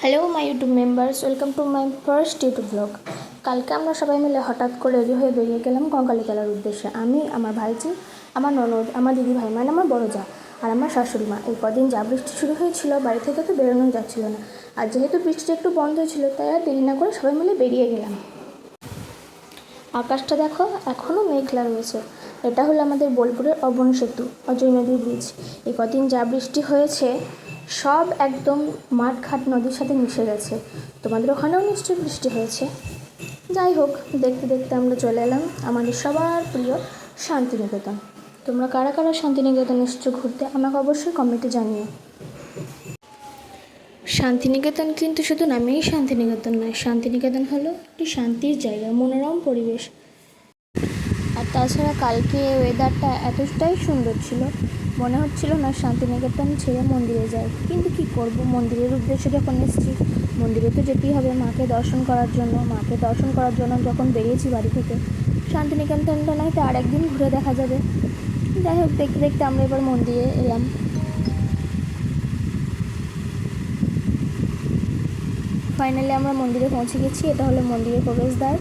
Hello my YouTube members, welcome to my first YouTube blog. কালকে আমরা সবাই মিলে হঠাৎ করে রেডি হয়ে বেরিয়ে গেলাম কঙ্কালীতলার উদ্দেশ্যে। আমি, আমার ভাইজি, আমার ননদ, আমার দিদি ভাই মানে আমার বড় যা আর আমার শাশুড়ি মা। এই কদিন যা বৃষ্টি শুরু হয়েছিল বাড়ি থেকে তো বেরোনোই যাচ্ছিল না, আর যেহেতু বৃষ্টি একটু বন্ধ হয়েছিল তাই আর দেরি না করে সবাই মিলে বেরিয়ে গেলাম। আকাশটা দেখো, এখনও মেঘলা রয়েছে। এটা হলো আমাদের বোলপুরের অবন সেতু, অজয় নদীর ব্রিজ। এই কদিন যা বৃষ্টি হয়েছে সব একদম মাঠঘাট নদীর সাথে মিশে গেছে। তোমাদের ওখানেও নিশ্চয়ই বৃষ্টি হয়েছে। যাই হোক, দেখতে দেখতে আমরা চলে এলাম আমাদের সবার প্রিয় শান্তিনিকেতন। তোমরা কারা কারা শান্তিনিকেতন এসেছো ঘুরতে আমাকে অবশ্যই কমেন্টে জানিও। শান্তিনিকেতন কিন্তু শুধু নামেই শান্তিনিকেতন নয়, শান্তিনিকেতন হলো একটি শান্তির জায়গা, মনোরম পরিবেশ। আর তাছাড়া কালকে ওয়েদারটা এতটাই সুন্দর ছিল, মনে হচ্ছিল না শান্তিনিকেতন ছেড়ে মন্দিরে যাই। কিন্তু কি করব, মন্দিরের উদ্দেশ্যে যখন এসেছি মন্দিরে তো যেতেই হবে মাকে দর্শন করার জন্য। মাকে দর্শন করার জন্য যখন বেরিয়েছি বাড়ি থেকে, শান্তিনিকেতনটা নয় তো আর একদিন ঘুরে দেখা যাবে। যাই হোক, দেখতে দেখতে আমরা এবার মন্দিরে এলাম। ফাইনালি আমরা মন্দিরে পৌঁছে গেছি। এটা হলো মন্দিরের প্রবেশদ্বার।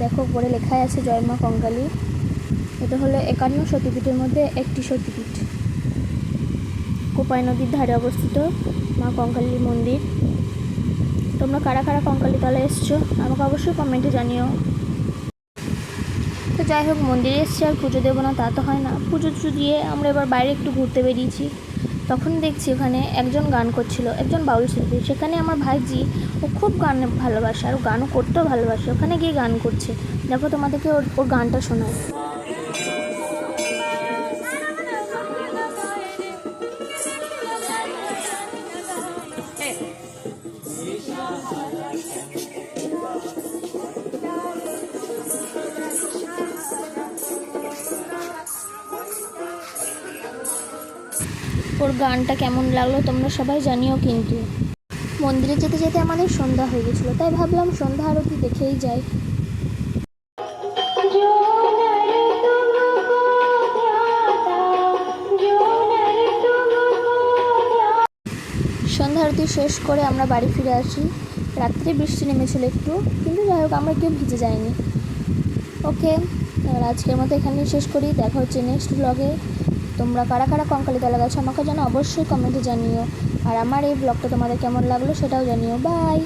দেখো উপরে লেখাই আছে জয় মা কঙ্কালী। এটা হলো 51 সতীপীঠের মধ্যে একটি সতীপীঠ। কোপাই নদীর ধারে অবস্থিত মা কঙ্কালী মন্দির। তোমরা কারা কারা কঙ্কালীতলা এসছো আমাকে অবশ্যই কমেন্টে জানিও। তো যাই হোক, মন্দিরে এসছি আর পুজো দেবো না তা তো হয় না। পুজো দিয়ে আমরা এবার বাইরে একটু ঘুরতে বেরিয়েছি। তখন দেখছি ওখানে একজন গান করছিল, একজন বাউল শিল্পী। সেখানে আমার ভাইজি, ও খুব গান ভালোবাসে আর গানও করতেও ভালোবাসে। ওখানে গিয়ে গান করছে, দেখো তোমাদেরকে ওর গানটা শোনায়। ওর গানটা কেমন লাগলো তোমরা সবাই জানিও। কিন্তু মন্দিরে যেতে যেতে আমাদের সন্ধ্যা হয়ে গেছিলো, তাই ভাবলাম সন্ধ্যা আরতি দেখেই যাই। সন্ধ্যা আরতি শেষ করে আমরা বাড়ি ফিরে আসি। রাত্রে বৃষ্টি নেমেছিল একটু, কিন্তু যাই হোক আমরা কেউ ভিজে যাইনি। ওকে, এবার আজকের মতো এখানেই শেষ করি। দেখা হচ্ছে নেক্সট ব্লগে। তোমরা কারা কারা কঙ্কালীতলা গেছো আমাকে যেন অবশ্যই কমেন্টে জানিও। আর আমার এই ব্লগটা তোমাদের কেমন লাগলো সেটাও জানিও। বাই।